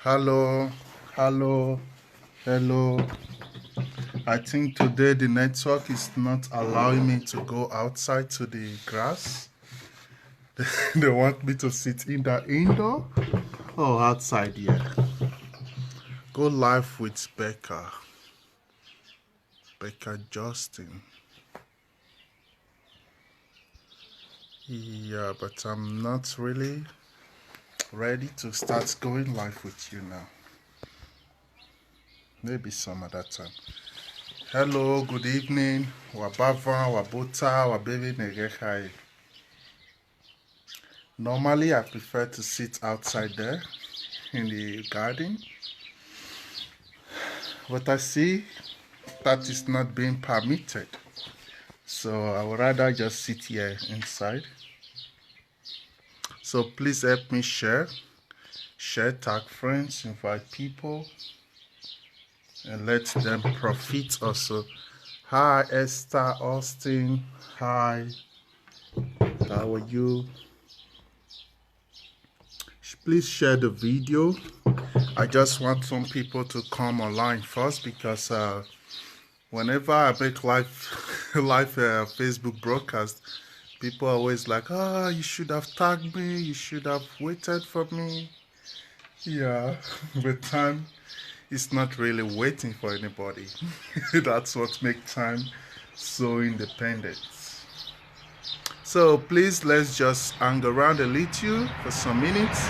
Hello, hello, hello. I think today the network is not allowing me to go outside to the grass. They want me to sit in the indoor or outside here. Go live with Becca Justin. Yeah, but I'm not really ready to start going live with you now. Maybe some other time. Hello, good evening. Wabava, Wabota, Wabebe Negehai. Normally, I prefer to sit outside there in the garden, but I see that is not being permitted. So I would rather just sit here inside. So please help me share, tag friends, invite people, and let them profit also. Hi, Esther Austin. Hi, how are you? Please share the video. I just want some people to come online first because whenever I make live Facebook broadcast, people are always like, you should have tagged me, you should have waited for me. Yeah, but time is not really waiting for anybody. That's what makes time so independent. So please, let's just hang around a little for some minutes.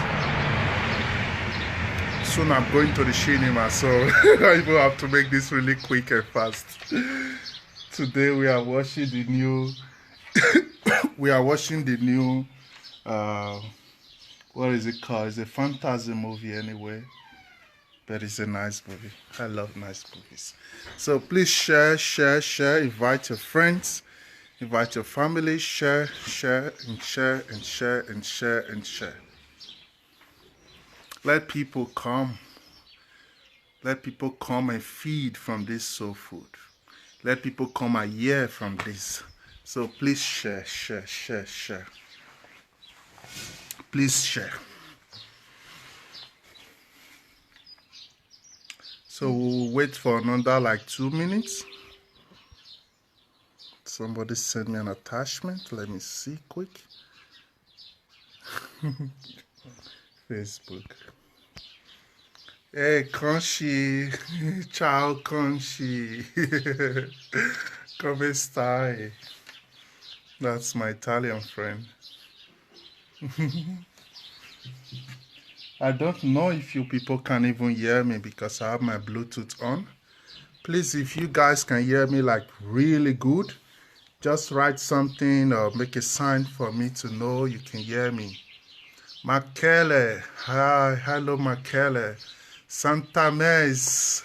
Soon I'm going to the cinema, so I will have to make this really quick and fast. Today we are watching the new what is it called? It's a fantasy movie anyway, but it's a nice movie. I love nice movies. So please share, invite your friends, invite your family, share, and share, and share, and share, and share. Let people come. Let people come and feed from this soul food. Let people come and hear from this. So please share. Please share. So we'll wait for another like 2 minutes. Somebody sent me an attachment. Let me see quick. Facebook. Hey, Conchi. Ciao, Conchi. Come stai? That's my Italian friend. I don't know if you people can even hear me because I have my Bluetooth on. Please, if you guys can hear me like really good, just write something or make a sign for me to know you can hear me. Makele, hi, hello Makele. Santa Mez,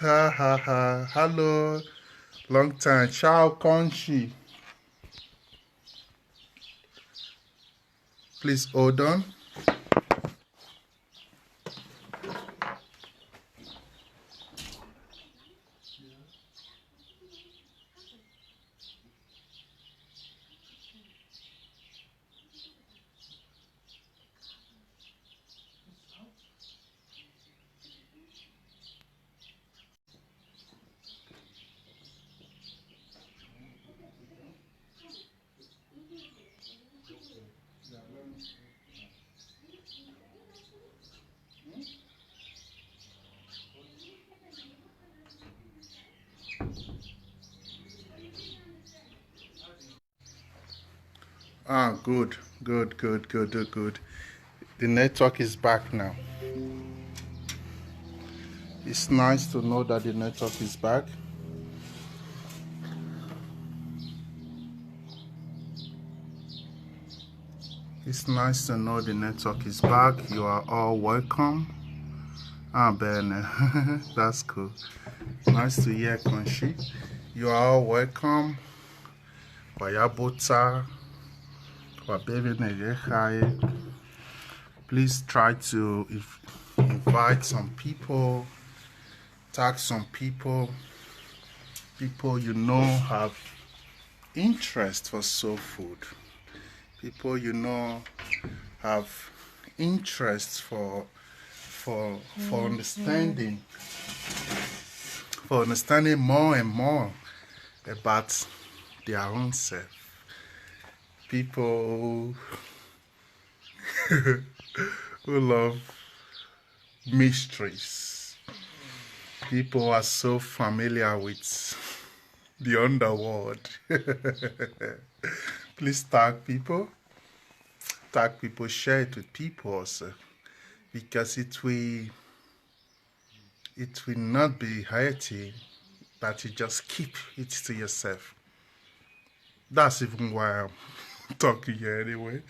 hello, long time. Ciao Conchi. Please hold on. Good. The network is back now. It's nice to know that the network is back. It's nice to know the network is back. You are all welcome. Ben, that's cool. Nice to hear, Conchi. You are all welcome. Wayabota, Wabebe Negehai. Please try to invite some people, tag some people you know have interest for soul food. People you know have interest for for understanding, more and more about their own self. People who love mysteries. People are so familiar with the underworld. Please tag people, share it with people also, because it will not be healthy that you just keep it to yourself. That's even why I'm talking here anyway,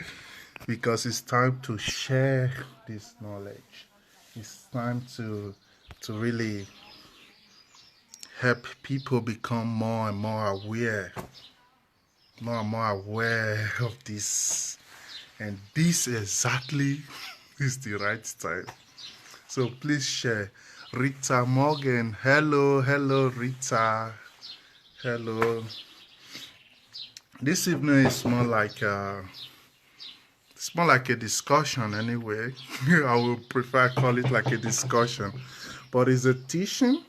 because it's time to share this knowledge. It's time to really help people become more and more aware of this. And this exactly is the right time. So please share. Rita Morgan, hello, Rita. Hello. This evening is more like a discussion anyway. I would prefer call it like a discussion. But it's a teaching.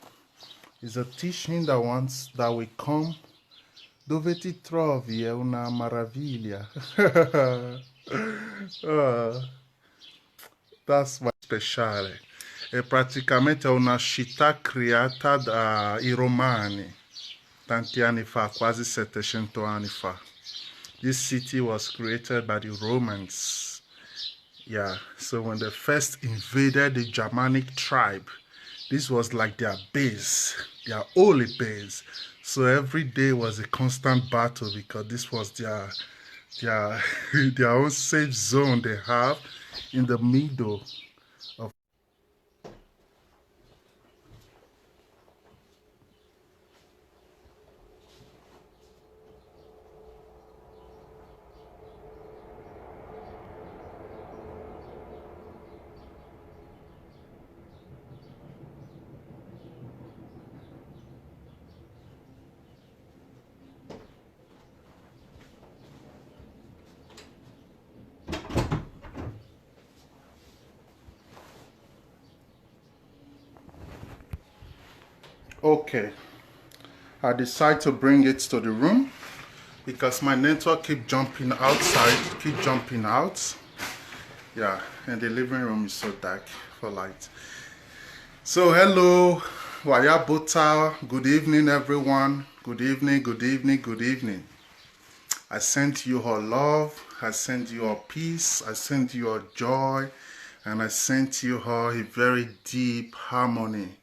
It's a teaching that we come. Dove ti trovi è una maraviglia. That's my speciale. È praticamente una città creata dai Romani tanti anni fa, quasi 700 anni fa. This city was created by the Romans. Yeah, so when they first invaded the Germanic tribe, this was like their base, their only base. So every day was a constant battle because this was their their own safe zone they have in the middle of. Okay, I decide to bring it to the room because my network keep jumping outside, keep jumping out. Yeah, and the living room is so dark for light. So hello, Wayabota. Good evening, everyone. Good evening, good evening, good evening. I send you all love. I send you all peace. I send you all joy. And I send you all a very deep harmony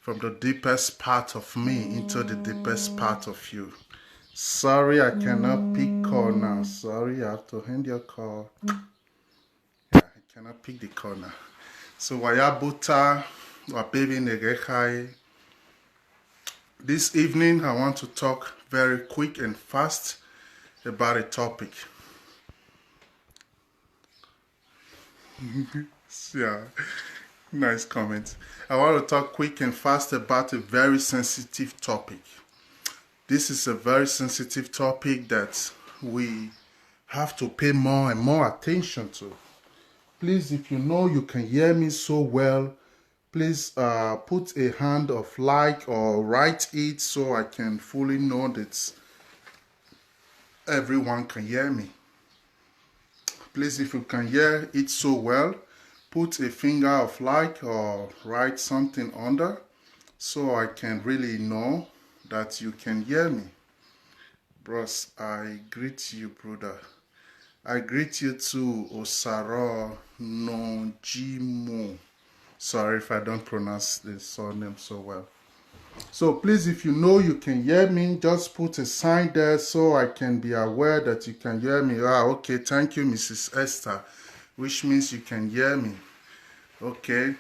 from the deepest part of me into the deepest part of you. Sorry, I cannot pick call now. Sorry, I have to hand your call. Yeah, I cannot pick the call now. So, Wayabuta, Wababy Negehai. This evening, I want to talk very quick and fast about a topic. Yeah, nice comment. I want to talk quick and fast about a very sensitive topic. This is a very sensitive topic that we have to pay more and more attention to. Please, if you know you can hear me so well, please put a hand of like or write it so I can fully know that everyone can hear me. Please, if you can hear it so well, put a finger of like or write something under so I can really know that you can hear me. Bros, I greet you, brother. I greet you too, Osaro Nojimo. Sorry if I don't pronounce the surname so well. So please, if you know you can hear me, just put a sign there so I can be aware that you can hear me. Ah, okay, thank you, Mrs. Esther, which means you can hear me. Okay.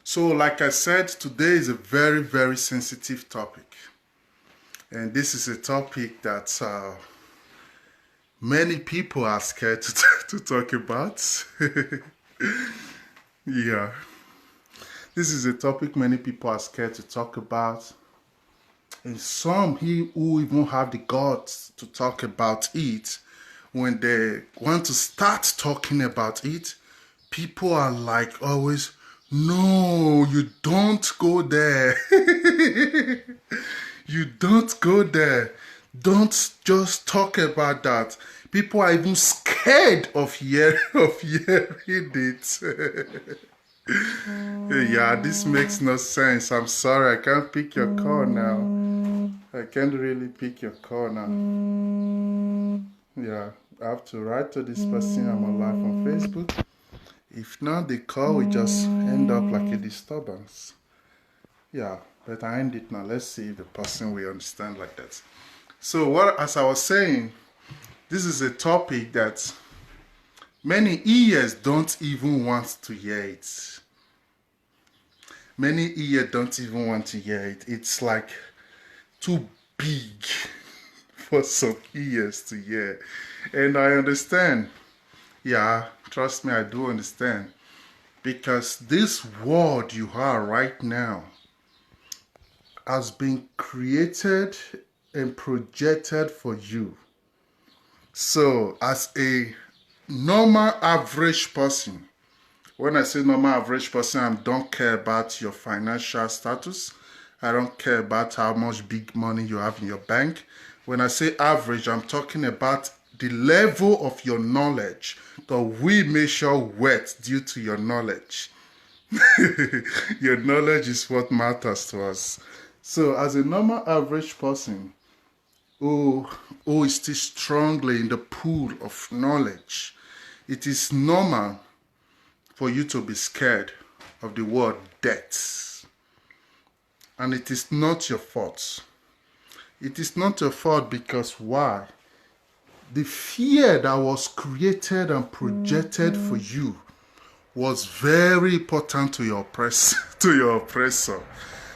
So like I said, today is a very, very sensitive topic. And this is a topic that many people are scared to talk about. Yeah. This is a topic many people are scared to talk about. And some who even have the guts to talk about it, when they want to start talking about it, people are like always, no, you don't go there. You don't go there. Don't just talk about that. People are even scared of hearing it. Yeah, this makes no sense. I'm sorry, I can't pick your call now. I can't really pick your call now. Yeah, I have to write to this person I'm alive on Facebook. If not, the call will just end up like a disturbance. Yeah, but I end it now. Let's see if the person will understand like that. So as I was saying, this is a topic that many ears don't even want to hear it. Many ears don't even want to hear it. It's like too big for some ears to hear. And I understand. Yeah, trust me, I do understand. Because this world you are right now has been created and projected for you. So as a normal average person, when I say normal average person, I don't care about your financial status. I don't care about how much big money you have in your bank. When I say average, I'm talking about the level of your knowledge that we measure worth due to your knowledge. Your knowledge is what matters to us. So as a normal average person who is still strongly in the pool of knowledge, it is normal for you to be scared of the word death. And it is not your fault. It is not your fault because why? The fear that was created and projected for you was very important to your oppressor.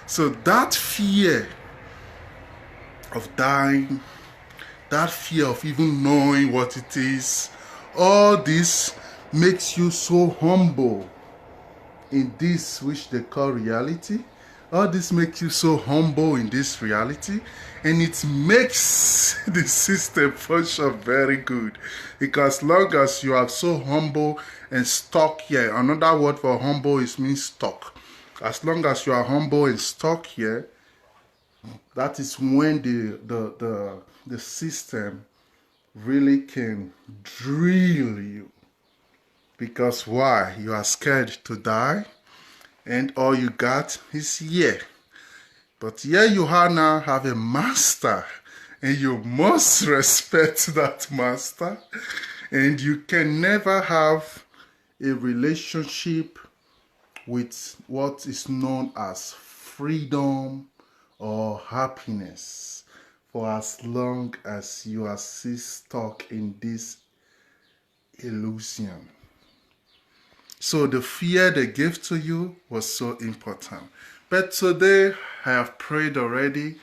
So that fear of dying, that fear of even knowing what it is, all this makes you so humble in this which they call reality. All this makes you so humble in this reality, and it makes the system function very good, because long as you are so humble and stuck here, another word for humble means stuck. As long as you are humble and stuck here, that is when the system really can drill you. Because why? You are scared to die, and all you got is here. But here you are now, have a master, and you must respect that master, and you can never have a relationship with what is known as freedom or happiness for as long as you are still stuck in this illusion. So the fear they gave to you was so important. But today I have prayed already,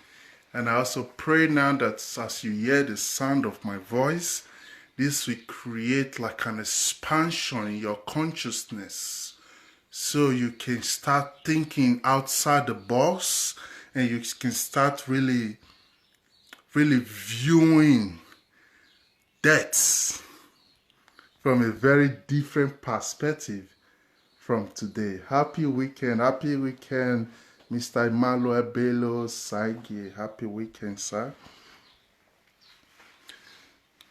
and I also pray now that as you hear the sound of my voice, this will create like an expansion in your consciousness, so you can start thinking outside the box, and you can start really viewing death from a very different perspective from today. Happy weekend, Mr. Emmanuel Bello Saige. Happy weekend, sir.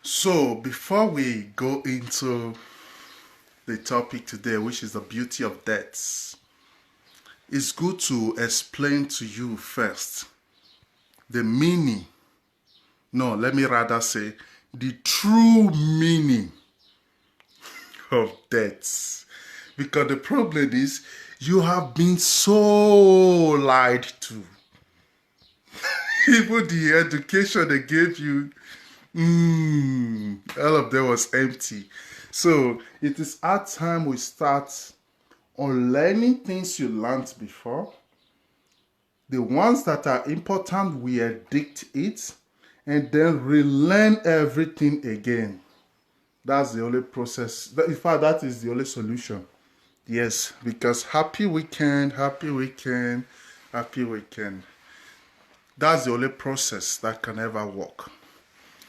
So before we go into the topic today, which is the beauty of death, it's good to explain to you first the meaning. No, let me rather say the true meaning of death. Because the problem is you have been so lied to. Even the education they gave you, all of them was empty. So it is our time we start unlearning things you learned before. The ones that are important, we addict it, and then relearn everything again. That's the only process. In fact, that is the only solution. Yes, because happy weekend. That's the only process that can ever work.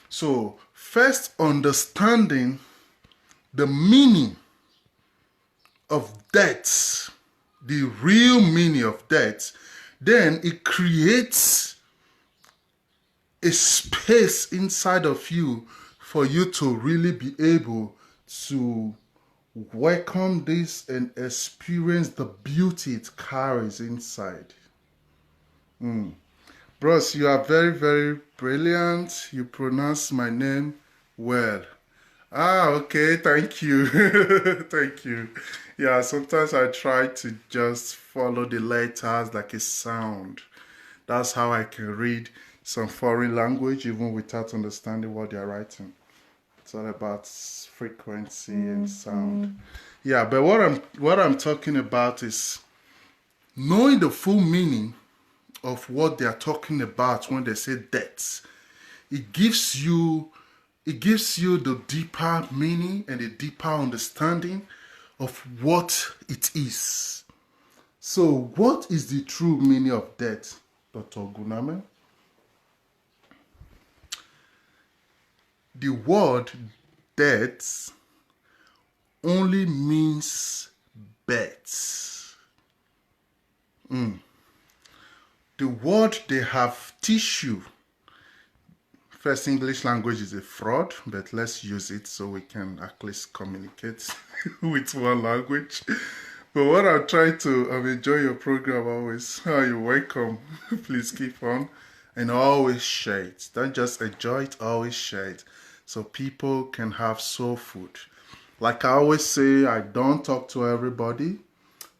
So, first understanding the meaning of death, the real meaning of death, then it creates a space inside of you for you to really be able to welcome this and experience the beauty it carries inside. Bros, you are very, very brilliant. You pronounce my name well. Ah, okay, thank you. Thank you. Yeah, sometimes I try to just follow the letters like a sound. That's how I can read some foreign language even without understanding what they're writing. It's all about frequency and sound. Yeah, but what I'm talking about is knowing the full meaning of what they are talking about when they say death. It gives you the deeper meaning and the deeper understanding of what it is. So, what is the true meaning of death, Dr. Guname? The word death only means birth. The word they have tissue. First, English language is a fraud, but let's use it so we can at least communicate with one language. But what I'm trying to enjoy your program always. You're welcome. Please keep on and always share it. Don't just enjoy it, always share it so people can have soul food. Like I always say, I don't talk to everybody,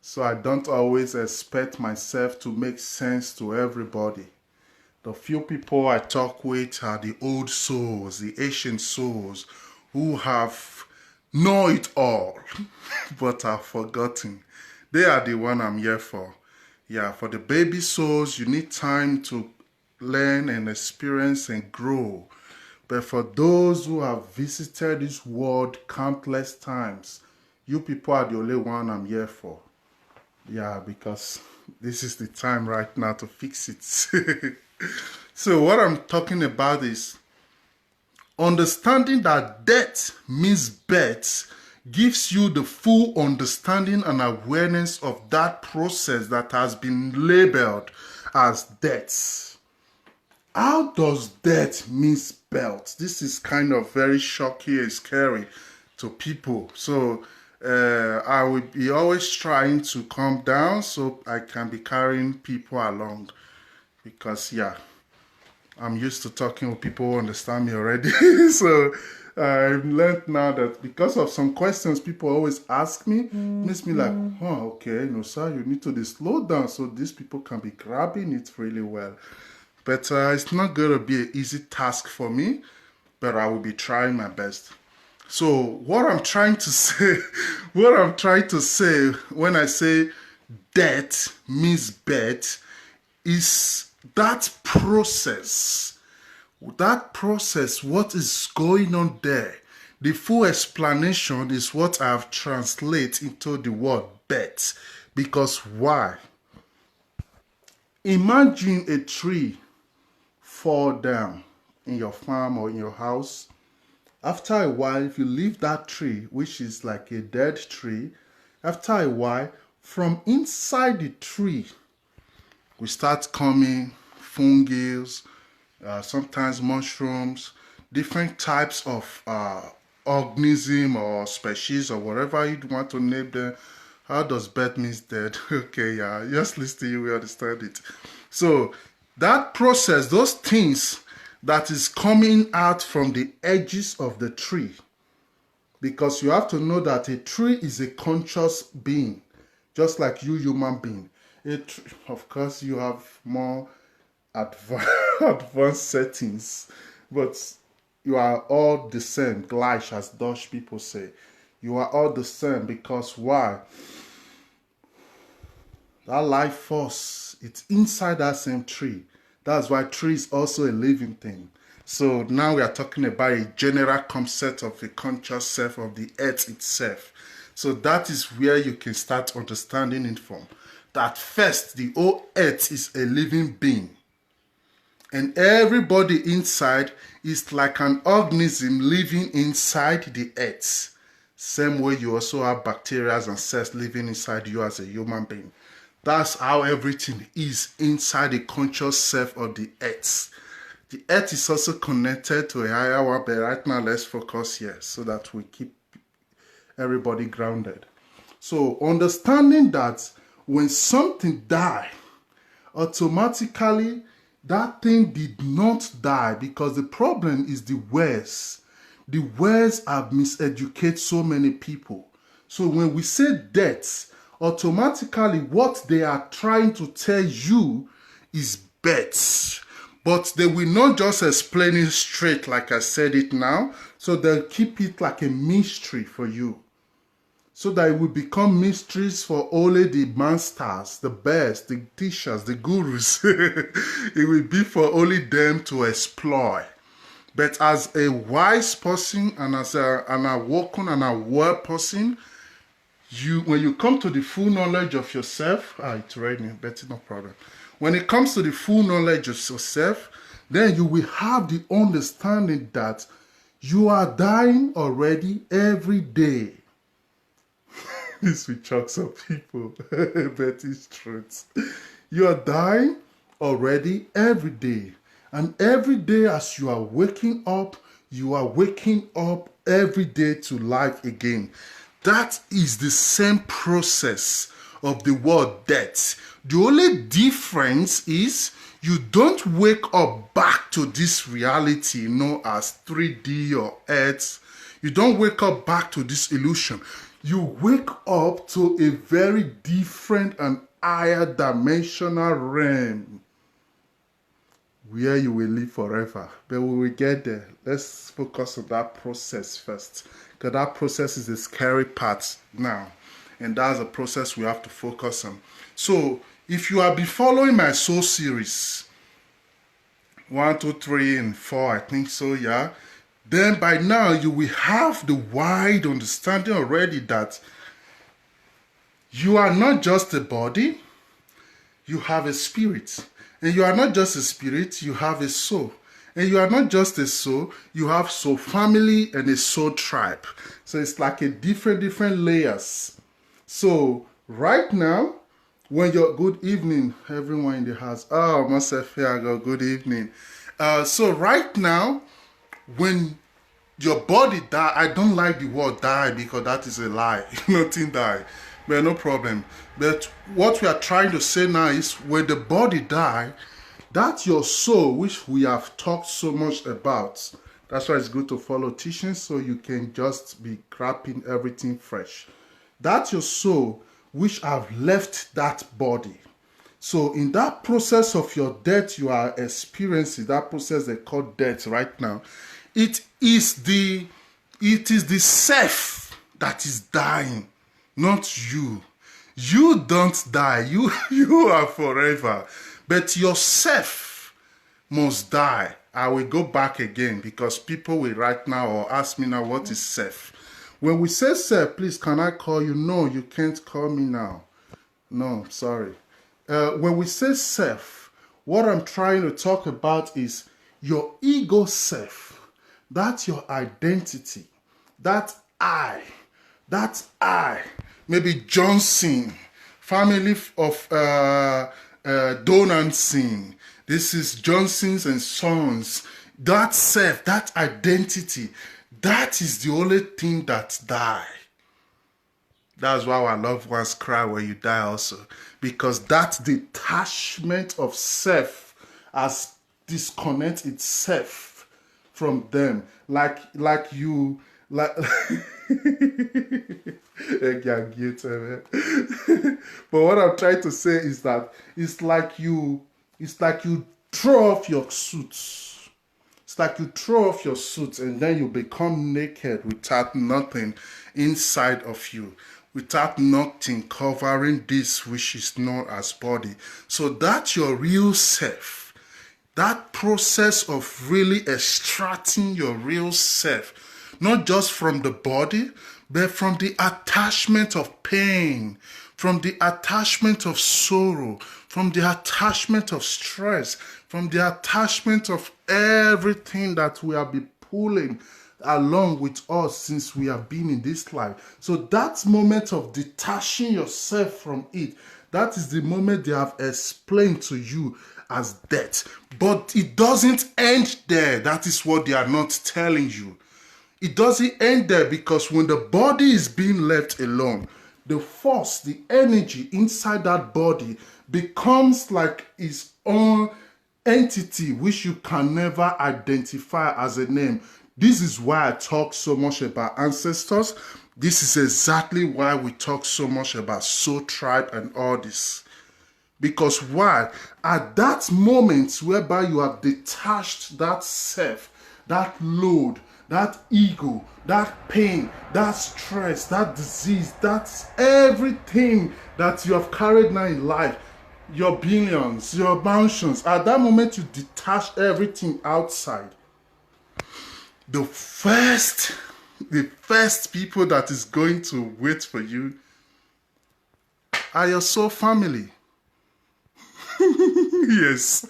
so I don't always expect myself to make sense to everybody. The few people I talk with are the old souls, the ancient souls who have know it all, but have forgotten. They are the one I'm here for. Yeah, for the baby souls, you need time to learn and experience and grow. But for those who have visited this world countless times, you people are the only one I'm here for. Yeah, because this is the time right now to fix it. So what I'm talking about is understanding that death means birth gives you the full understanding and awareness of that process that has been labeled as death. How does death means birth? This is kind of very shocking and scary to people. So I will be always trying to calm down so I can be carrying people along. Because, yeah, I'm used to talking with people who understand me already. So I've learned now that because of some questions people always ask me, makes me like, okay, no, sir, you need to slow down so these people can be grabbing it really well. But it's not going to be an easy task for me, but I will be trying my best. So what I'm trying to say, when I say death means birth, is that process, what is going on there. The full explanation is what I've translated into the word birth. Because why? Imagine a tree fall down in your farm or in your house. After a while, if you leave that tree, which is like a dead tree, after a while, from inside the tree, we start coming fungi, sometimes mushrooms, different types of organism or species or whatever you want to name them. How does birth means dead? Okay, yeah, just listen to you, we understand it. So that process, those things that is coming out from the edges of the tree, because you have to know that a tree is a conscious being, just like you human being. Of course, you have more advanced settings, but you are all the same. Gleich, as Dutch people say. You are all the same because why? That life force, it's inside that same tree. That's why tree is also a living thing. So now we are talking about a general concept of a conscious self of the earth itself. So that is where you can start understanding it from. That first, the whole earth is a living being. And everybody inside is like an organism living inside the earth. Same way you also have bacteria and cells living inside you as a human being. That's how everything is inside the conscious self of the earth. The earth is also connected to a higher one, but right now let's focus here so that we keep everybody grounded. So understanding that when something dies, automatically that thing did not die, because the problem is the words. The words have miseducated so many people. So when we say death, automatically what they are trying to tell you is birth. But they will not just explain it straight like I said it now. So they'll keep it like a mystery for you, so that it will become mysteries for only the masters, the best, the teachers, the gurus. It will be for only them to explore. But as a wise person and as an awoken and aware person, when you come to the full knowledge of yourself, it's raining, but no problem. When it comes to the full knowledge of yourself, then you will have the understanding that you are dying already every day. This will shock some people, but it's truth. You are dying already every day. And every day as you are waking up every day to life again. That is the same process of the word death. The only difference is you don't wake up back to this reality known as 3D or Earth. You don't wake up back to this illusion. You wake up to a very different and higher dimensional realm where you will live forever. But we will get there. Let's focus on that process first, because that process is the scary part now, and that's a process we have to focus on. So if you have been following my soul series 1, 2, 3 and 4, I think so, yeah, then by now you will have the wide understanding already that you are not just a body, you have a spirit. And you are not just a spirit, you have a soul. And you are not just a soul, you have soul family and a soul tribe. So it's like a different layers. So right now, when you're, good evening, everyone in the house. Oh, myself here, I go, good evening. So right now, when your body die, I don't like the word die because that is a lie. Nothing die. But no problem. But what we are trying to say now is when the body die, that's your soul, which we have talked so much about. That's why it's good to follow teachings so you can just be grabbing everything fresh. That's your soul, which have left that body. So in that process of your death, you are experiencing that process they call death right now. It is the self that is dying, not you. You don't die. You are forever. But yourself must die. I will go back again because people will right now or ask me now, what is self? When we say self, please, can I call you? No, you can't call me now. No, sorry. When we say self, what I'm trying to talk about is your ego self. That's your identity. That I. Maybe Johnson, family of Donaldson. This is Johnson's and Sons. That self, that identity, that is the only thing that die. That's why our loved ones cry when you die also. Because that detachment of self has disconnected itself from them. Like you... But what I'm trying to say is that it's like you throw off your suits. It's like you throw off your suits and then you become naked without nothing inside of you, without nothing covering this which is known as body. So that's your real self. That process of really extracting your real self, not just from the body, but from the attachment of pain, from the attachment of sorrow, from the attachment of stress, from the attachment of everything that we have been pulling along with us since we have been in this life. So that moment of detaching yourself from it, that is the moment they have explained to you as death. But it doesn't end there. That is what they are not telling you. It doesn't end there, because when the body is being left alone, the force, the energy inside that body becomes like its own entity which you can never identify as a name. This is why I talk so much about ancestors. This is exactly why we talk so much about soul tribe and all this. Because why? At that moment whereby you have detached that self, that load, that ego, that pain, that stress, that disease, that's everything that you have carried now in life, your billions, your mansions, at that moment you detach everything outside. The first people that is going to wait for you are your soul family. Yes,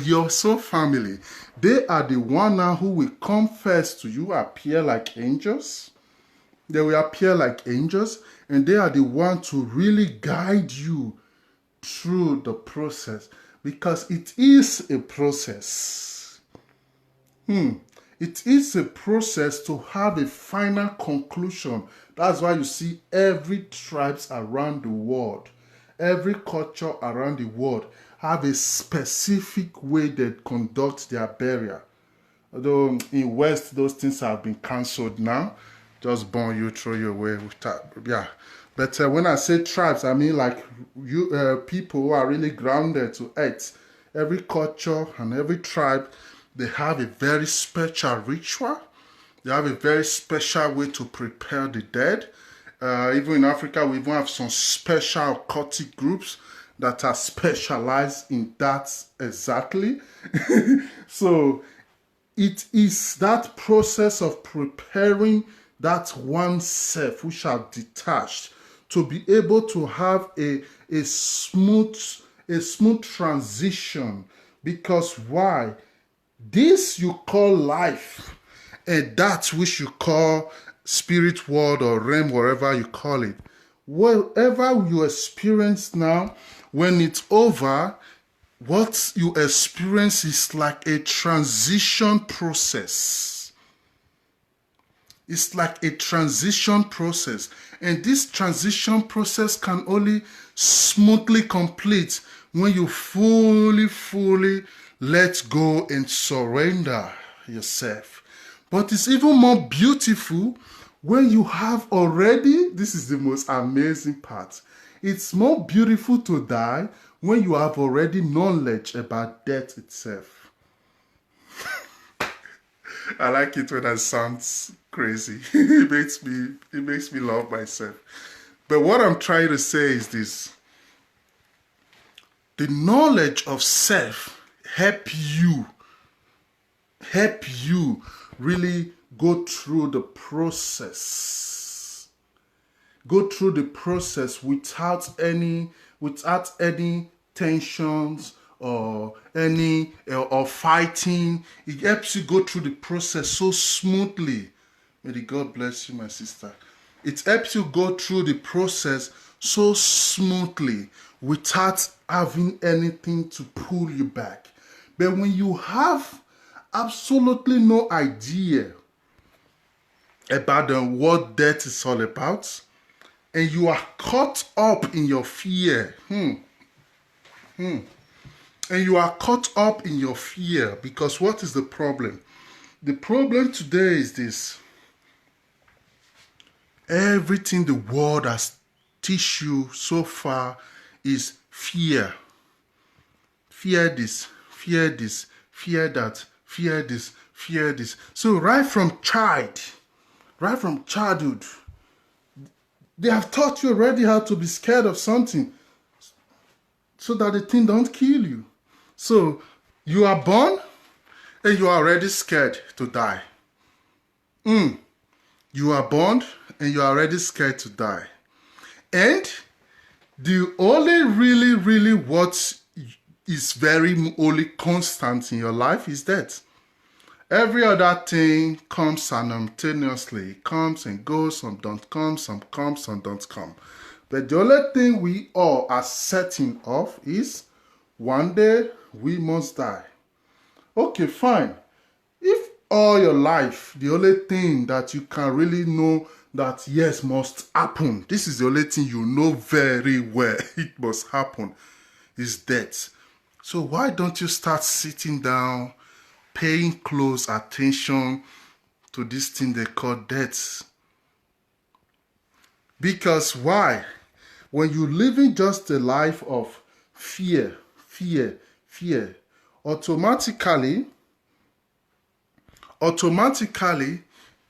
your soul family. They are the one now who will come first to you, appear like angels. They will appear like angels, and they are the one to really guide you through the process, because it is a process. It is a process to have a final conclusion. That's why you see every tribes around the world, every culture around the world have a specific way they conduct their burial. Although in West, those things have been cancelled now. Just burn you, throw you away. Yeah. But when I say tribes, I mean like you people who are really grounded to earth. Every culture and every tribe, they have a very special ritual. They have a very special way to prepare the dead. Even in Africa, we even have some special occultic groups that are specialized in that exactly. So it is that process of preparing that oneself which are detached to be able to have a smooth transition. Because why? This you call life, and that which you call spirit world or realm, wherever you call it, whatever you experience now, when it's over, what you experience is like a transition process. It's like a transition process. And this transition process can only smoothly complete when you fully let go and surrender yourself. But it's even more beautiful when you have already, this is the most amazing part. It's more beautiful to die when you have already knowledge about death itself. I like it when that sounds crazy. It makes me love myself. But what I'm trying to say is this. The knowledge of self help you really go through the process. Go through the process without any tensions or fighting. It helps you go through the process so smoothly. May the God bless you, my sister. It helps you go through the process so smoothly without having anything to pull you back. But when you have absolutely no idea about what death is all about, and you are caught up in your fear, and you are caught up in your fear, because what is the problem? The problem today is this. Everything the world has teach you so far is fear. Fear this, fear this, fear that, fear this, fear this. So right from childhood, they have taught you already how to be scared of something so that the thing don't kill you. So you are born and you are already scared to die. You are born and you are already scared to die. And the only really what is very only constant in your life is death. Every other thing comes simultaneously. It comes and goes, some don't come, some don't come. But the only thing we all are certain of is one day we must die. Okay, fine. If all your life, the only thing that you can really know that yes must happen, this is the only thing you know very well, it must happen, is death. So why don't you start sitting down, paying close attention to this thing they call death? Because why? When you're living just a life of fear, automatically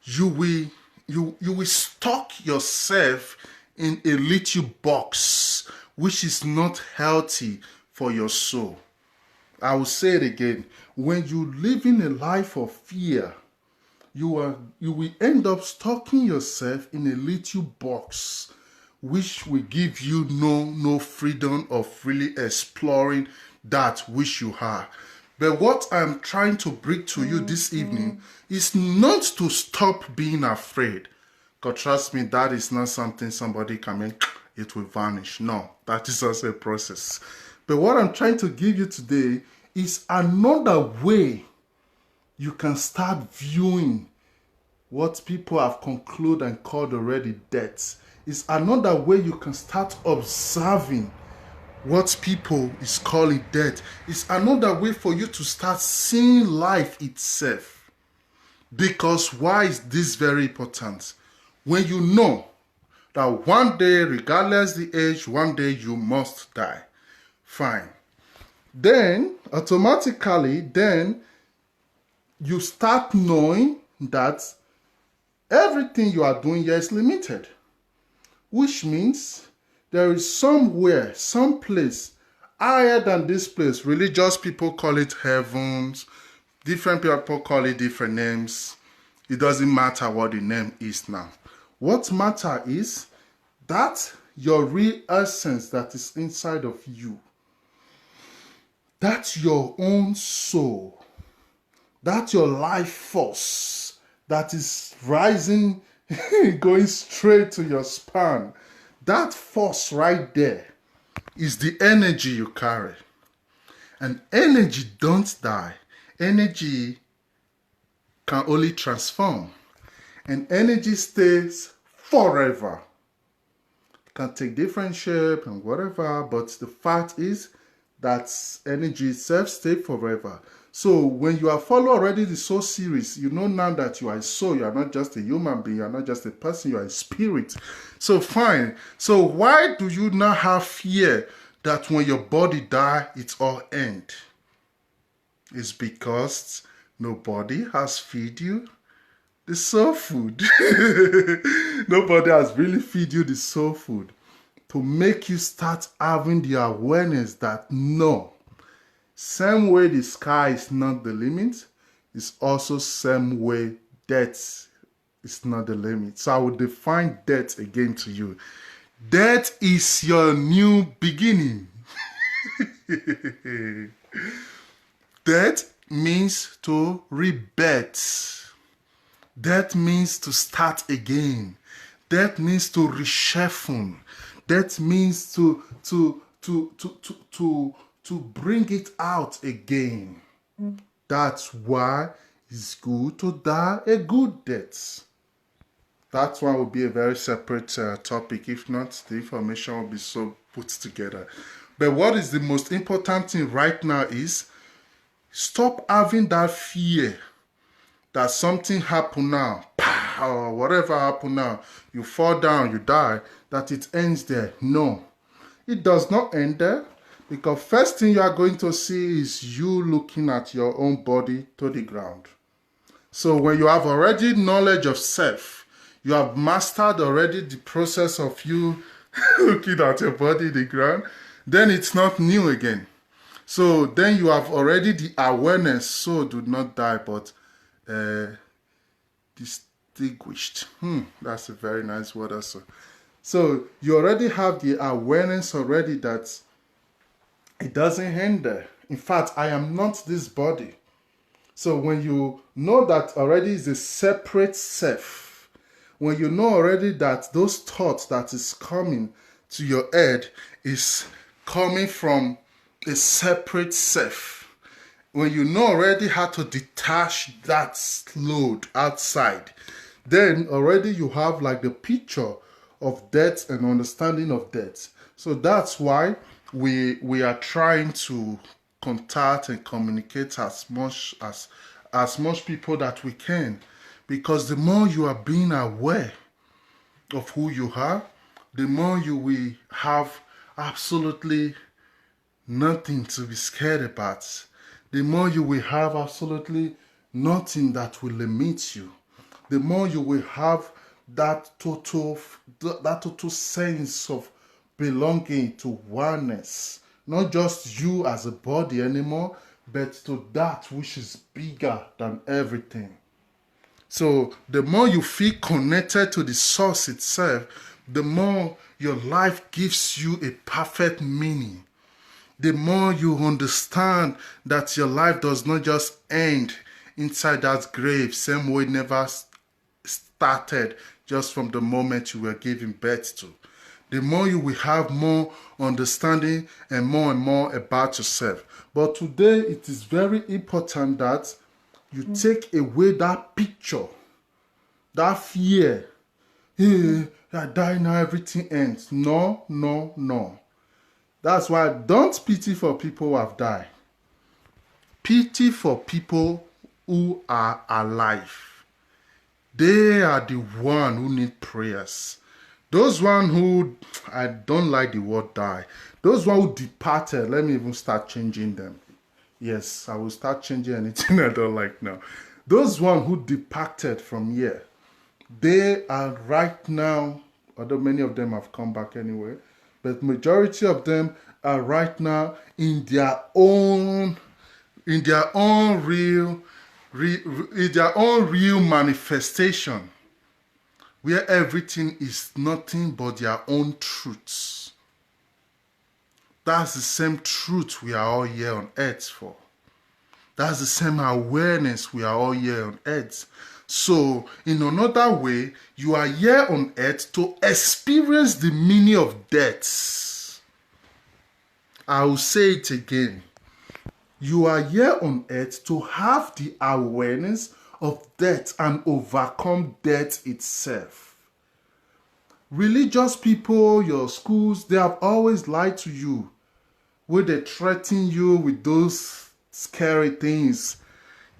you will stuck yourself in a little box, which is not healthy for your soul. I will say it again. When you live in a life of fear, you will end up stucking yourself in a little box, which will give you no freedom of really exploring that which you are. But what I'm trying to bring to you this evening is not to stop being afraid. Because trust me, that is not something somebody can make, it will vanish. No, that is also a process. But what I'm trying to give you today is another way you can start viewing what people have concluded and called already death. It's another way you can start observing what people is calling death. It's another way for you to start seeing life itself. Because why is this very important? When you know that one day, regardless the age, one day you must die. Fine. Then, automatically, then you start knowing that everything you are doing here is limited. Which means there is somewhere, some place higher than this place. Religious people call it heavens. Different people call it different names. It doesn't matter what the name is now. What matter is that your real essence that is inside of you, that's your own soul, that's your life force that is rising, going straight to your spine. That force right there is the energy you carry. And energy don't die. Energy can only transform. And energy stays forever. It can take different shape and whatever, but the fact is that energy itself stays forever. So when you have followed already the soul series, you know now that you are a soul. You are not just a human being. You are not just a person. You are a spirit. So fine. So why do you now have fear that when your body dies, it's all end? It's because nobody has fed you the soul food. Nobody has really fed you the soul food to make you start having the awareness that no, same way the sky is not the limit, it's also same way death is not the limit. So I will define death again to you. Death is your new beginning. Death means to rebirth. Death means to start again. Death means to reshuffle. Death means to bring it out again. That's why it's good to die a good death. That one will be a very separate topic. If not, the information will be so put together. But what is the most important thing right now is stop having that fear that something happened now, or whatever happened now, you fall down, you die, that it ends there. No, it does not end there, because first thing you are going to see is you looking at your own body to the ground. So when you have already knowledge of self, you have mastered already the process of you looking at your body, the ground, then it's not new again. So then you have already the awareness, so do not die, but distinguished. That's a very nice word also. So you already have the awareness already that it doesn't end there. In fact, I am not this body. So when you know that already is a separate self, when you know already that those thoughts that is coming to your head is coming from a separate self, when you know already how to detach that load outside, then already you have like the picture of death and understanding of death. So that's why we are trying to contact and communicate as much people that we can, because the more you are being aware of who you are, the more you will have absolutely nothing to be scared about. The more you will have absolutely nothing that will limit you. The more you will have that total sense of belonging to oneness. Not just you as a body anymore, but to that which is bigger than everything. So the more you feel connected to the source itself, the more your life gives you a perfect meaning. The more you understand that your life does not just end inside that grave, same way it never started just from the moment you were given birth to. The more you will have more understanding and more about yourself. But today it is very important that you take away that picture, that fear. Hey, I die now, everything ends. No, no, no. That's why don't pity for people who have died. Pity for people who are alive. They are the one who need prayers. Those one who, I don't like the word die. Those one who departed, let me even start changing them. Yes, I will start changing anything I don't like now. Those one who departed from here, they are right now, although many of them have come back anyway, but majority of them are right now in their own real manifestation, where everything is nothing but their own truths. That's the same truth we are all here on earth for. That's the same awareness we are all here on earth. So, in another way, you are here on earth to experience the meaning of death. I will say it again. You are here on earth to have the awareness of death and overcome death itself. Religious people, your schools, they have always lied to you, where they threaten you with those scary things.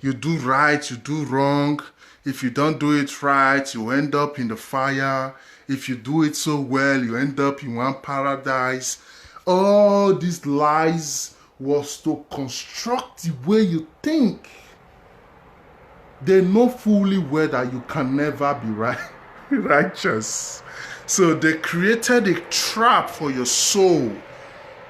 You do right, you do wrong. If you don't do it right, you end up in the fire. If you do it so well, you end up in one paradise. All these lies was to construct the way you think. They know fully well that you can never be righteous. So they created a trap for your soul.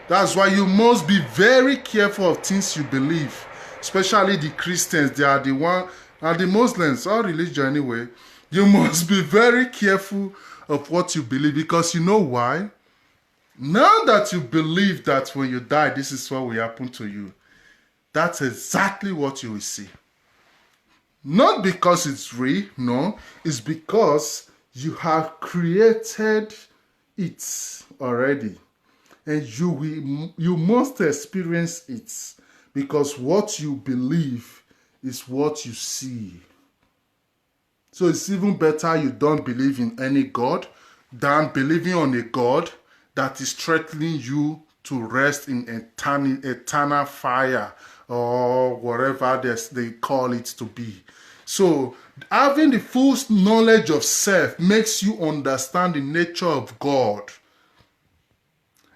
That's why you must be very careful of things you believe. Especially the Christians, they are the one, and the Muslims, all religion anyway. You must be very careful of what you believe, because you know why? Now that you believe that when you die, this is what will happen to you, that's exactly what you will see. Not because it's real, no, it's because you have created it already. And you must experience it, because what you believe is what you see. So it's even better you don't believe in any God than believing on a God that is threatening you to rest in eternal fire, or whatever they call it to be. So having the full knowledge of self makes you understand the nature of God.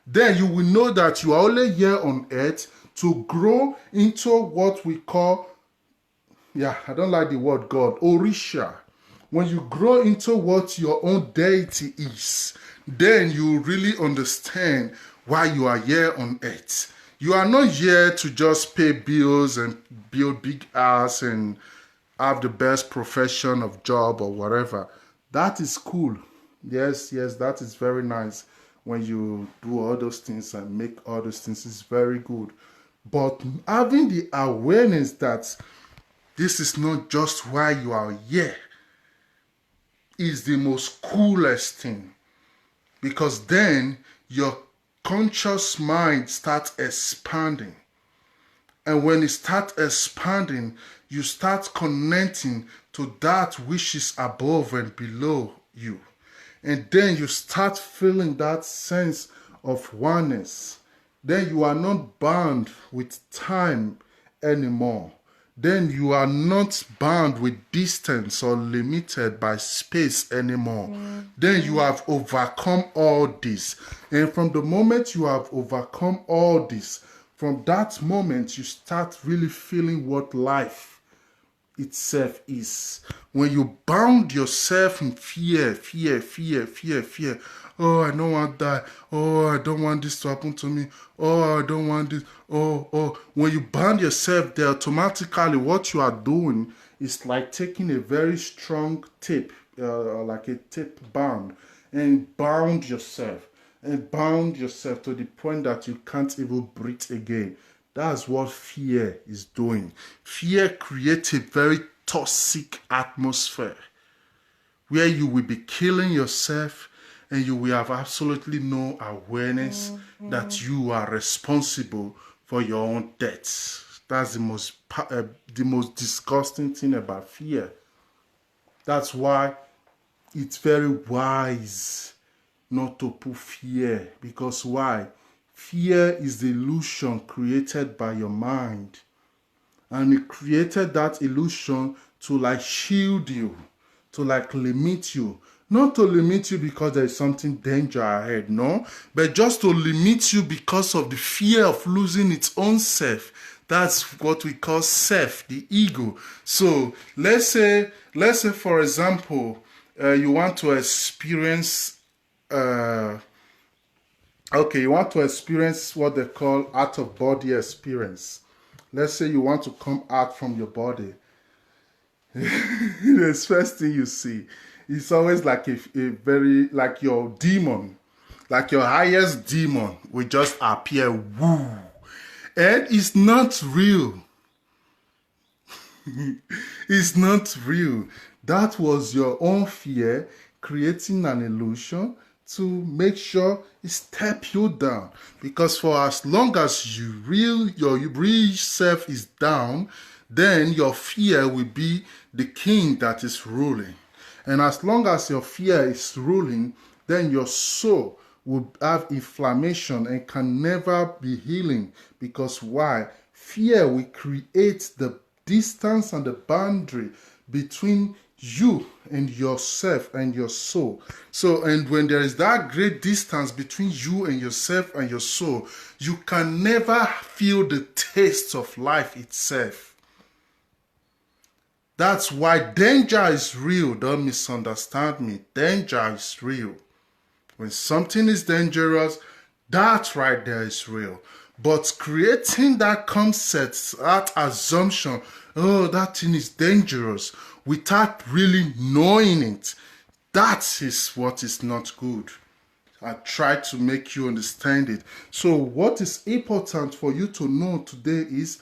Then you will know that you are only here on earth to grow into what we call, I don't like the word God, Orisha. When you grow into what your own deity is, then you really understand why you are here on earth. You are not here to just pay bills and build big house and have the best profession of job or whatever. That is cool. Yes, that is very nice. When you do all those things and make all those things, is very good. But having the awareness that This is not just why you are here. It's the most coolest thing. Because then your conscious mind starts expanding. And when it starts expanding, you start connecting to that which is above and below you. And then you start feeling that sense of oneness. Then you are not bound with time anymore. Then you are not bound with distance or limited by space anymore. Then you have overcome all this. And from the moment you have overcome all this, from that moment you start really feeling what life itself is. When you bound yourself in fear. Oh, I don't want that. Oh, I don't want this to happen to me. Oh, I don't want this. Oh. When you bound yourself there, automatically what you are doing is like taking a very strong tape, like a tape bound, and bound yourself. And bound yourself to the point that you can't even breathe again. That's what fear is doing. Fear creates a very toxic atmosphere where you will be killing yourself and you will have absolutely no awareness that you are responsible for your own death. That's the most disgusting thing about fear. That's why it's very wise not to put fear. Because why? Fear is the illusion created by your mind. And it created that illusion to like shield you, to like limit you. Not to limit you because there is something danger ahead, no. But just to limit you because of the fear of losing its own self. That's what we call self, the ego. So let's say for example, you want to experience you want to experience what they call out-of-body experience. Let's say you want to come out from your body. The first thing you see is always like a very, like your demon, like your highest demon will just appear, woo. And it's not real. It's not real. That was your own fear creating an illusion to make sure it step you down. Because for as long as your real self is down, then your fear will be the king that is ruling. And as long as your fear is ruling, then your soul will have inflammation and can never be healing. Because why? Fear will create the distance and the boundary between you and yourself and your soul. So, and when there is that great distance between you and yourself and your soul, you can never feel the taste of life itself. That's why danger is real. Don't misunderstand me. Danger is real. When something is dangerous, that right there is real. But creating that concept, that assumption, oh, that thing is dangerous, without really knowing it, that is what is not good. I try to make you understand it. So what is important for you to know today is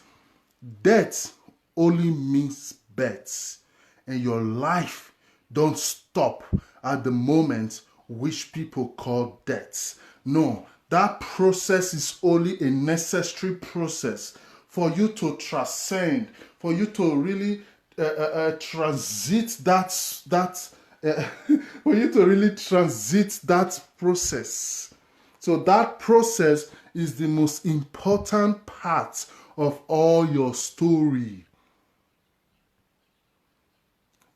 death only means birth. And your life don't stop at the moment which people call death. No, that process is only a necessary process for you to transcend, for you to really transit for you to really transit that process. So that process is the most important part of all your story.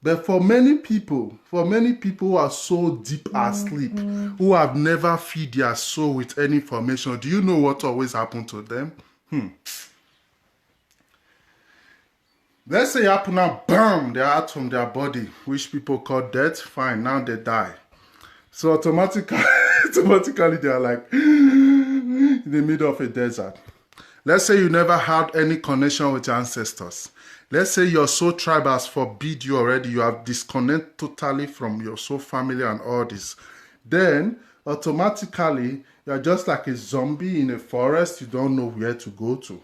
But for many people who are so deep asleep, who have never fed their soul with any information, do you know what always happened to them? Let's say happen now, bam, they're out from their body, which people call death. Fine, now they die. So automatically they are like in the middle of a desert. Let's say you never had any connection with your ancestors. Let's say your soul tribe has forbid you already. You have disconnected totally from your soul family and all this. Then automatically you're just like a zombie in a forest. You don't know where to go to.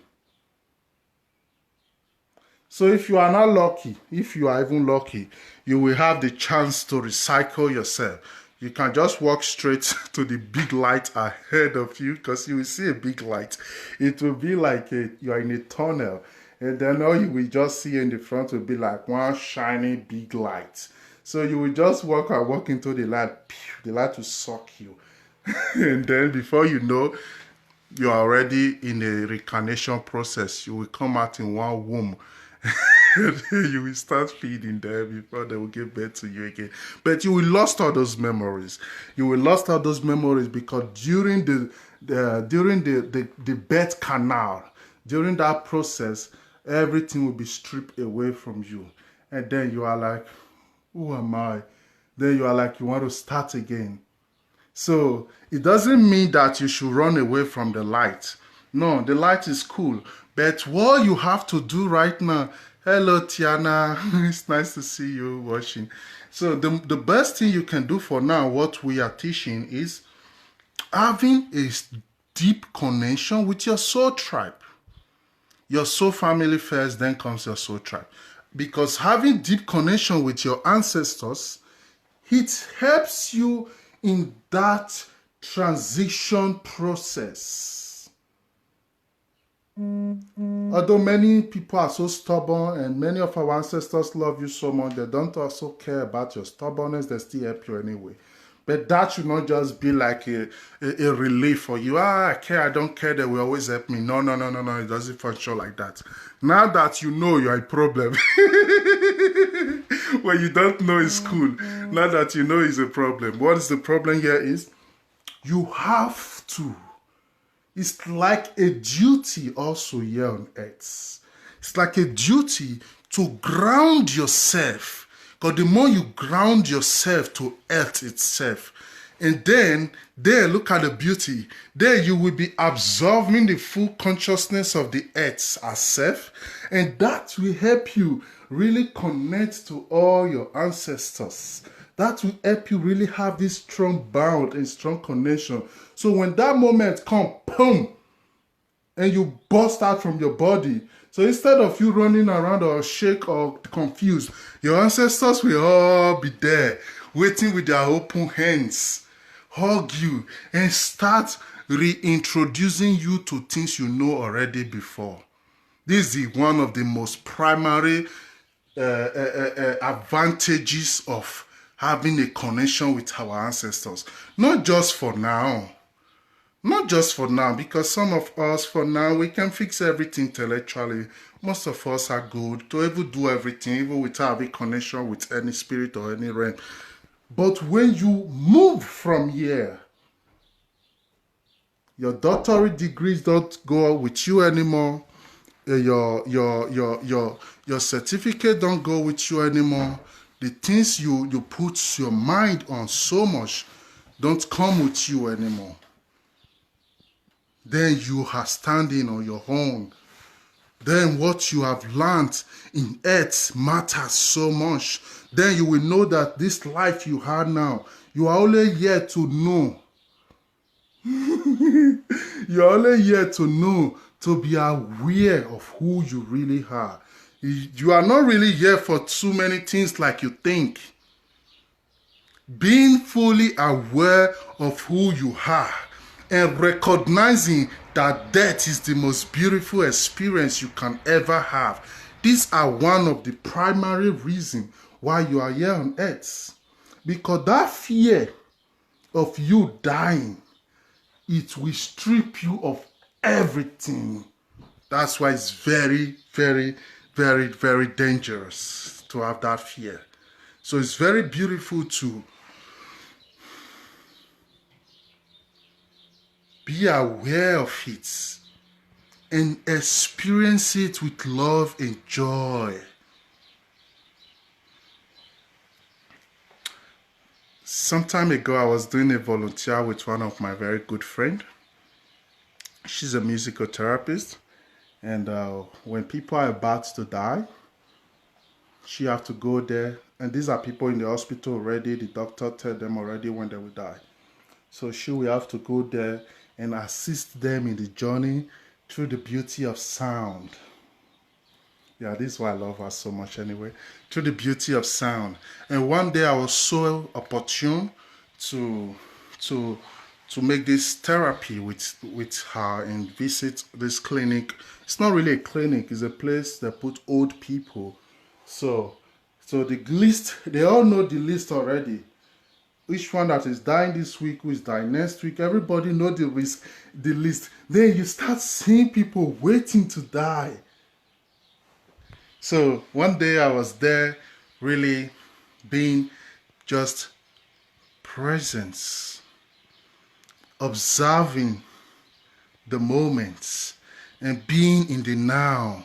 So if you are not lucky, if you are even lucky, you will have the chance to recycle yourself. You can just walk straight to the big light ahead of you because you will see a big light. It will be like you are in a tunnel. And then all you will just see in the front will be like one shiny big light. So you will just walk and walk into the light. Pew, the light will suck you. And then before you know, you are already in a reincarnation process. You will come out in one womb. You will start feeding them before they will give birth to you again. But you will lost all those memories. You will lost all those memories because during the birth canal, during that process, everything will be stripped away from you. And then you are like, who am I? Then you are like, you want to start again. So it doesn't mean that you should run away from the light. No, the light is cool. But what you have to do right now, hello Tiana, it's nice to see you watching. So the best thing you can do for now, what we are teaching is having a deep connection with your soul tribe. Your soul family first, then comes your soul tribe. Because having deep connection with your ancestors, it helps you in that transition process. Although many people are so stubborn and many of our ancestors love you so much, they don't also care about your stubbornness, they still help you anyway. But that should not just be like a relief for you. I care, I don't care, they will always help me. No, it doesn't function like that. Now that you know you're a problem, when you don't know it's cool. Now that you know it's a problem. What is the problem here is you have to. It's like a duty also here on earth. It's like a duty to ground yourself. Because the more you ground yourself to earth itself, and then there, look at the beauty. There you will be absorbing the full consciousness of the earth as self. And that will help you really connect to all your ancestors. That will help you really have this strong bond and strong connection. So when that moment comes, boom, and you burst out from your body. So instead of you running around or shake or confused, your ancestors will all be there, waiting with their open hands, hug you, and start reintroducing you to things you know already before. This is one of the most primary advantages of having a connection with our ancestors. Not just for now, because some of us, for now, we can fix everything intellectually. Most of us are good to even do everything, even without having connection with any spirit or any realm. But when you move from here, your doctorate degrees don't go with you anymore. Your certificate don't go with you anymore. The things you put your mind on so much don't come with you anymore. Then you are standing on your own. Then what you have learned in earth matters so much. Then you will know that this life you have now, you are only here to know. You are only here to know, to be aware of who you really are. You are not really here for too many things like you think. Being fully aware of who you are and recognizing that death is the most beautiful experience you can ever have. These are one of the primary reasons why you are here on earth. Because that fear of you dying, it will strip you of everything. That's why it's very, very, very, very dangerous to have that fear. So it's very beautiful to be aware of it and experience it with love and joy. Some time ago, I was doing a volunteer with one of my very good friends. She's a musical therapist. And when people are about to die, she have to go there. And these are people in the hospital already. The doctor tell them already when they will die. So she will have to go there and assist them in the journey through the beauty of sound. Yeah, this is why I love her so much anyway. Through the beauty of sound. And one day I was so opportune to to to make this therapy with her and visit this clinic. It's not really a clinic, it's a place that put old people. So the list, they all know the list already. Which one that is dying this week, who is dying next week, everybody know the risk, the list. Then you start seeing people waiting to die. So one day I was there really being just presence, observing the moments and being in the now.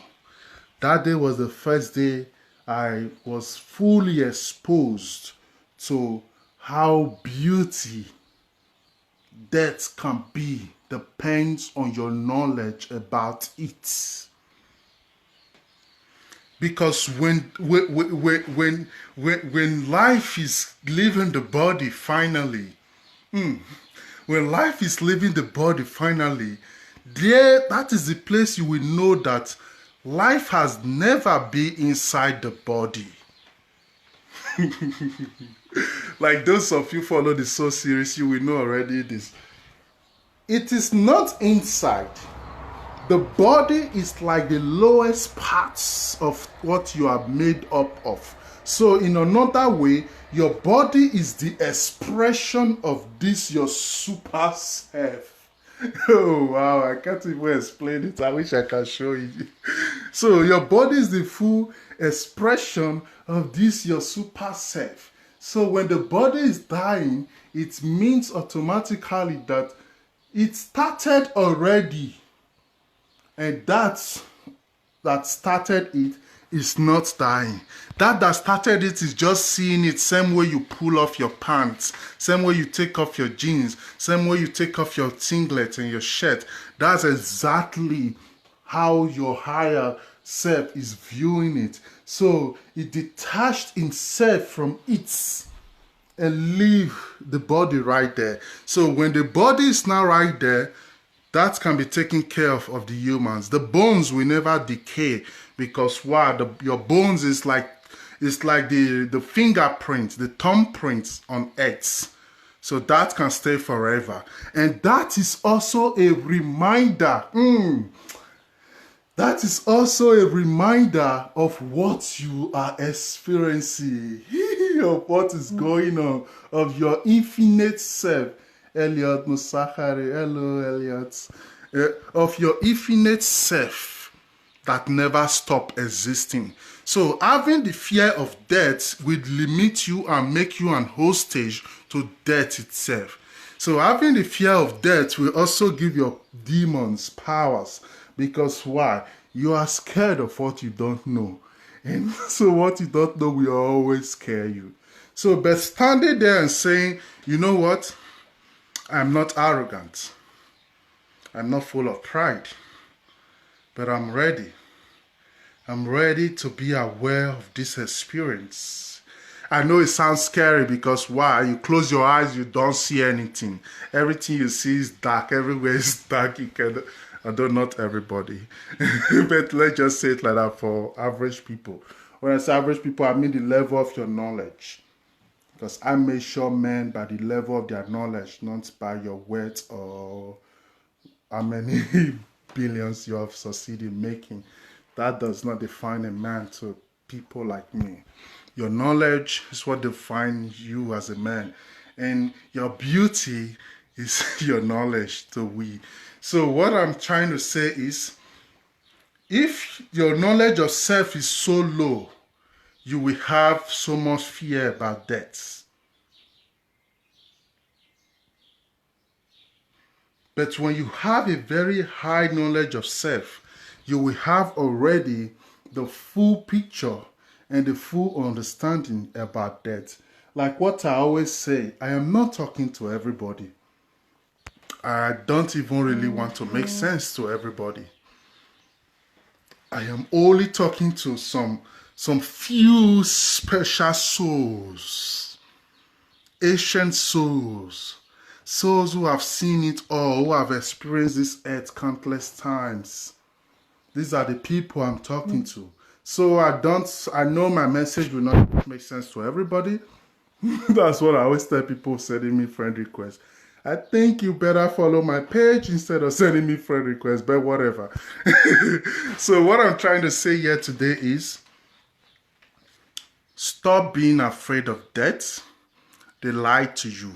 That day was the first day I was fully exposed to how beauty, death can be, depends on your knowledge about it. Because when life is leaving the body finally, when life is leaving the body finally, there, that is the place you will know that life has never been inside the body. Like those of you follow the Soul series, you will know already this. It is not inside. The body is like the lowest parts of what you are made up of. So in another way, your body is the expression of this your super self. Oh wow, I can't even explain it. I wish I can show you. So your body is the full expression of this your super self. So when the body is dying, it means automatically that it started already. And that started it is not dying. That started it is just seeing it. Same way you pull off your pants, same way you take off your jeans, same way you take off your singlet and your shirt. That's exactly how your higher self is viewing it. So it detached himself from it and leave the body right there. So when the body is now right there, that can be taken care of the humans. The bones will never decay because why? Your bones is like the fingerprints, the thumbprints on Earth. So that can stay forever. And that is also a reminder. That is also a reminder of what you are experiencing, of what is going on, of your infinite self. Elliot Musahari, hello Elliot. Of your infinite self that never stop existing. So having the fear of death will limit you and make you an hostage to death itself. So having the fear of death will also give your demons powers. Because why? You are scared of what you don't know. And so what you don't know will always scare you. So but standing there and saying, you know what? I'm not arrogant. I'm not full of pride. But I'm ready. I'm ready to be aware of this experience. I know it sounds scary because why? You close your eyes, you don't see anything. Everything you see is dark. Everywhere is dark. You can, although not everybody. But let's just say it like that for average people. When I say average people, I mean the level of your knowledge. Because I measure men by the level of their knowledge, not by your wealth or how many billions you have succeeded in making. That does not define a man to people like me. Your knowledge is what defines you as a man. And your beauty is your knowledge to we. So what I'm trying to say is, if your knowledge of self is so low, you will have so much fear about death. But when you have a very high knowledge of self, you will have already the full picture and the full understanding about death. Like what I always say, I am not talking to everybody. I don't even really want to make sense to everybody. I am only talking to some few special souls, ancient souls, souls who have seen it all, who have experienced this earth countless times. These are the people I'm talking to. So I know my message will not make sense to everybody. That's what I always tell people sending me friend requests. I think you better follow my page instead of sending me friend requests, but whatever. So what I'm trying to say here today is stop being afraid of death. They lied to you.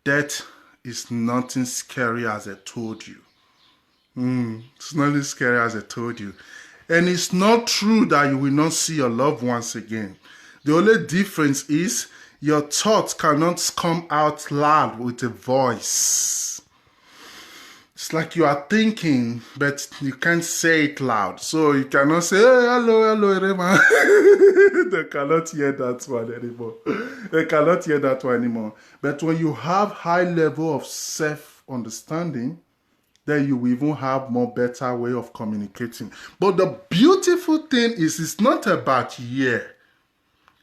Death is nothing scary as I told you. It's nothing scary as I told you. And it's not true that you will not see your loved ones again. The only difference is your thoughts cannot come out loud with a voice. It's like you are thinking, but you can't say it loud. So you cannot say, hey, hello, Rema. They cannot hear that one anymore. They cannot hear that one anymore. But when you have high level of self-understanding, then you will even have more better way of communicating. But the beautiful thing is it's not about year.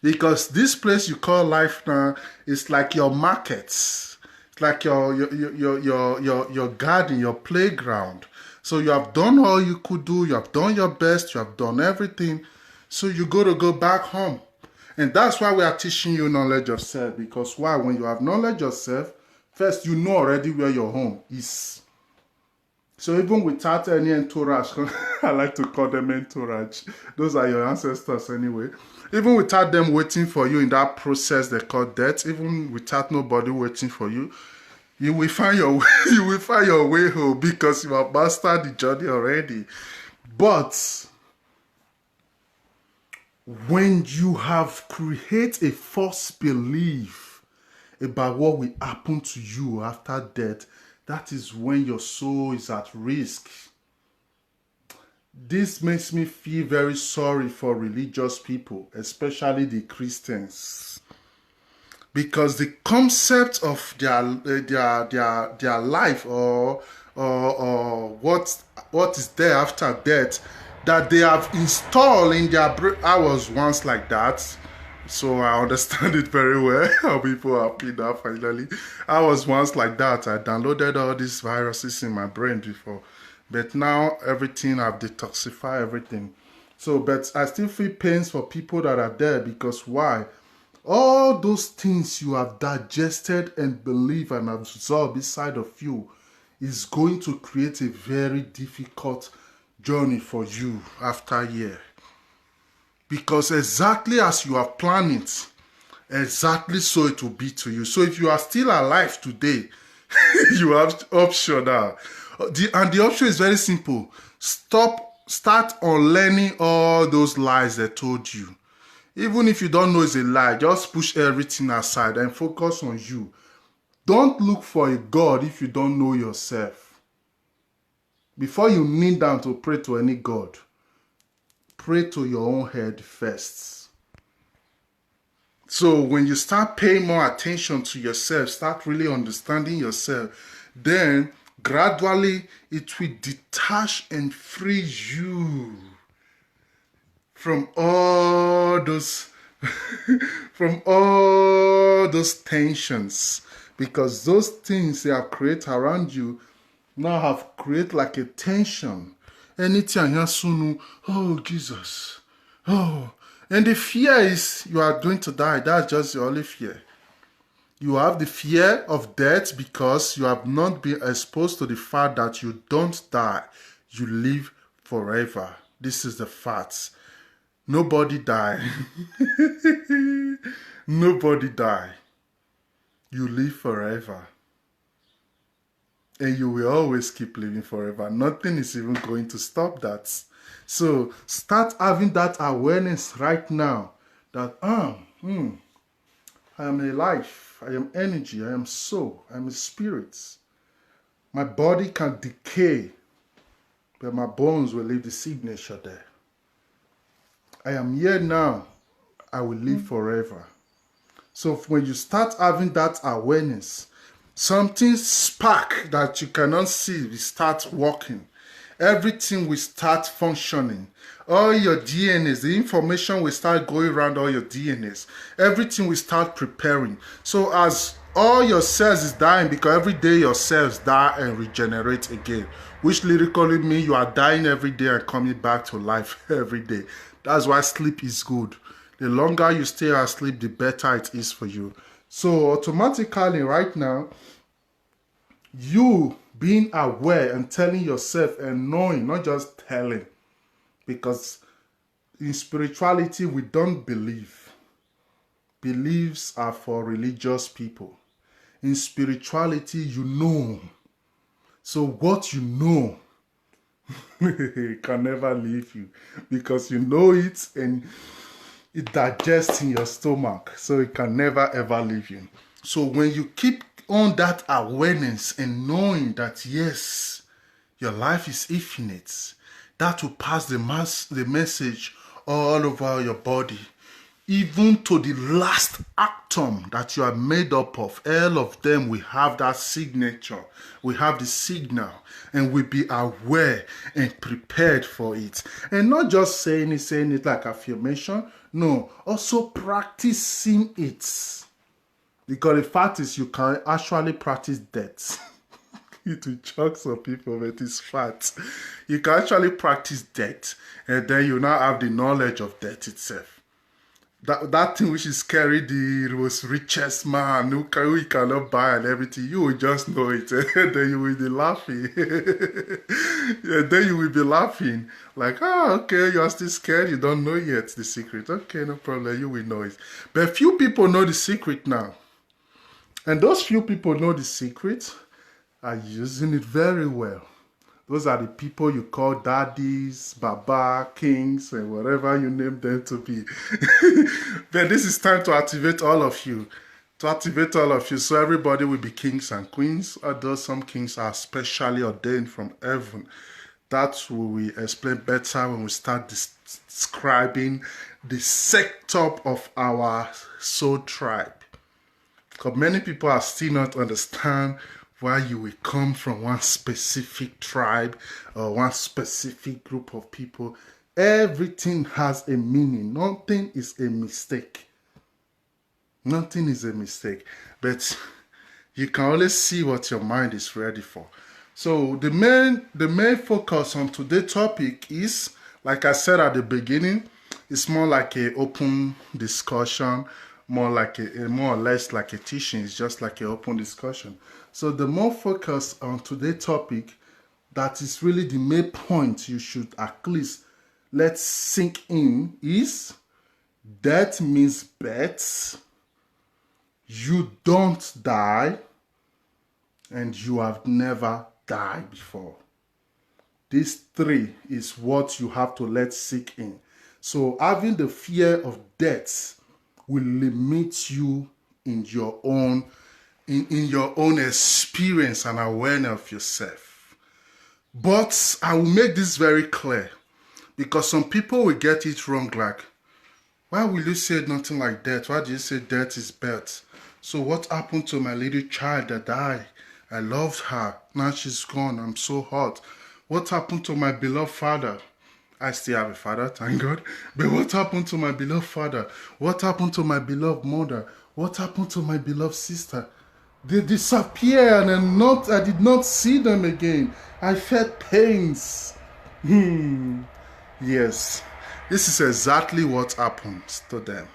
Because this place you call life now is like your markets. It's like your garden, your playground. So you have done all you could do, you have done your best, you have done everything. So you got to go back home. And that's why we are teaching you knowledge of self. Because why? When you have knowledge of self, first you know already where your home is. So even without any entourage, I like to call them entourage. Those are your ancestors anyway. Even without them waiting for you in that process they call death, even without nobody waiting for you, you will find your way, you will find your way home because you have mastered the journey already. But when you have created a false belief about what will happen to you after death, that is when your soul is at risk. This makes me feel very sorry for religious people, especially the Christians. Because the concept of their life or what is there after death that they have installed in their brain. I was once like that. So I understand it very well, how people are happy now finally. I was once like that. I downloaded all these viruses in my brain before. But now everything, I've detoxified everything. So, but I still feel pains for people that are there because why? All those things you have digested and believe and absorbed inside of you is going to create a very difficult journey for you after a year. Because exactly as you have planned it, exactly so it will be to you. So if you are still alive today, you have option now. And the option is very simple. Start unlearning all those lies they told you. Even if you don't know it's a lie, just push everything aside and focus on you. Don't look for a God if you don't know yourself. Before you kneel down to pray to any God, pray to your own head first. So when you start paying more attention to yourself, start really understanding yourself, then gradually it will detach and free you from all those from all those tensions, because those things they have created around you now have created like a tension. Anything here soon, oh Jesus, oh, and the fear is you are going to die. That's just the only fear. You have the fear of death because you have not been exposed to the fact that you don't die, you live forever. This is the facts. Nobody die. Nobody die. You live forever. And you will always keep living forever. Nothing is even going to stop that. So start having that awareness right now that I am a life, I am energy, I am soul, I am a spirit. My body can decay, but my bones will leave the signature there. I am here now, I will live forever. So when you start having that awareness, something spark that you cannot see will start working. everything will start functioning. All your DNAs, the information will start going around all your DNAs. Everything will start preparing. So as all your cells is dying, because every day your cells die and regenerate again, which literally means you are dying every day and coming back to life every day. That's why sleep is good. The longer you stay asleep, the better it is for you. So automatically right now, you being aware and telling yourself and knowing, not just telling, because in spirituality we don't believe. Beliefs are for religious people. In spirituality, you know. So what you know can never leave you, because you know it and it digests in your stomach, so it can never ever leave you. So when you keep on that awareness and knowing that yes, your life is infinite, that will pass the message all over your body, even to the last atom that you are made up of. All of them will have that signature, we have the signal, and we'll be aware and prepared for it. And not just saying it like affirmation, no, also practicing it. Because the fact is, you can actually practice death. It will shock some people, but it's fact. You can actually practice death, and then you now have the knowledge of death itself. That thing which is scary, the most richest man who cannot buy and everything, you will just know it. And then you will be laughing. And then you will be laughing. Like, okay, you are still scared. You don't know yet the secret. Okay, no problem. You will know it. But few people know the secret now. And those few people know the secret are using it very well. Those are the people you call daddies, baba, kings, and whatever you name them to be. But this is time to activate all of you. To activate all of you, so everybody will be kings and queens, although some kings are specially ordained from heaven. That we will explain better when we start describing the setup of our soul tribe. Because many people are still not understand why you will come from one specific tribe or one specific group of people. Everything has a meaning. Nothing is a mistake. Nothing is a mistake. But you can always see what your mind is ready for. So the main focus on today's topic is, like I said at the beginning, it's more like an open discussion, more or less like a teaching. It's just like an open discussion. So the more focus on today's topic, that is really the main point you should at least let sink in, is death means birth. You don't die, and you have never died before. These three is what you have to let sink in. So having the fear of death will limit you in your own experience and awareness of yourself. But I will make this very clear, because some people will get it wrong, like, why will you say nothing like that? Why do you say death is birth? So what happened to my little child that died? I loved her. Now she's gone. I'm so hurt. What happened to my beloved father? I still have a father, thank God. But what happened to my beloved father? What happened to my beloved mother? What happened to my beloved sister? They disappeared, and I did not see them again. I felt pains. Yes, this is exactly what happens to them.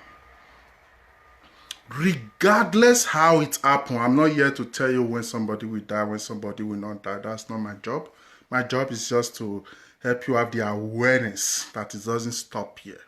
Regardless how it happened, I'm not here to tell you when somebody will die, when somebody will not die. That's not my job. My job is just to help you have the awareness that it doesn't stop here.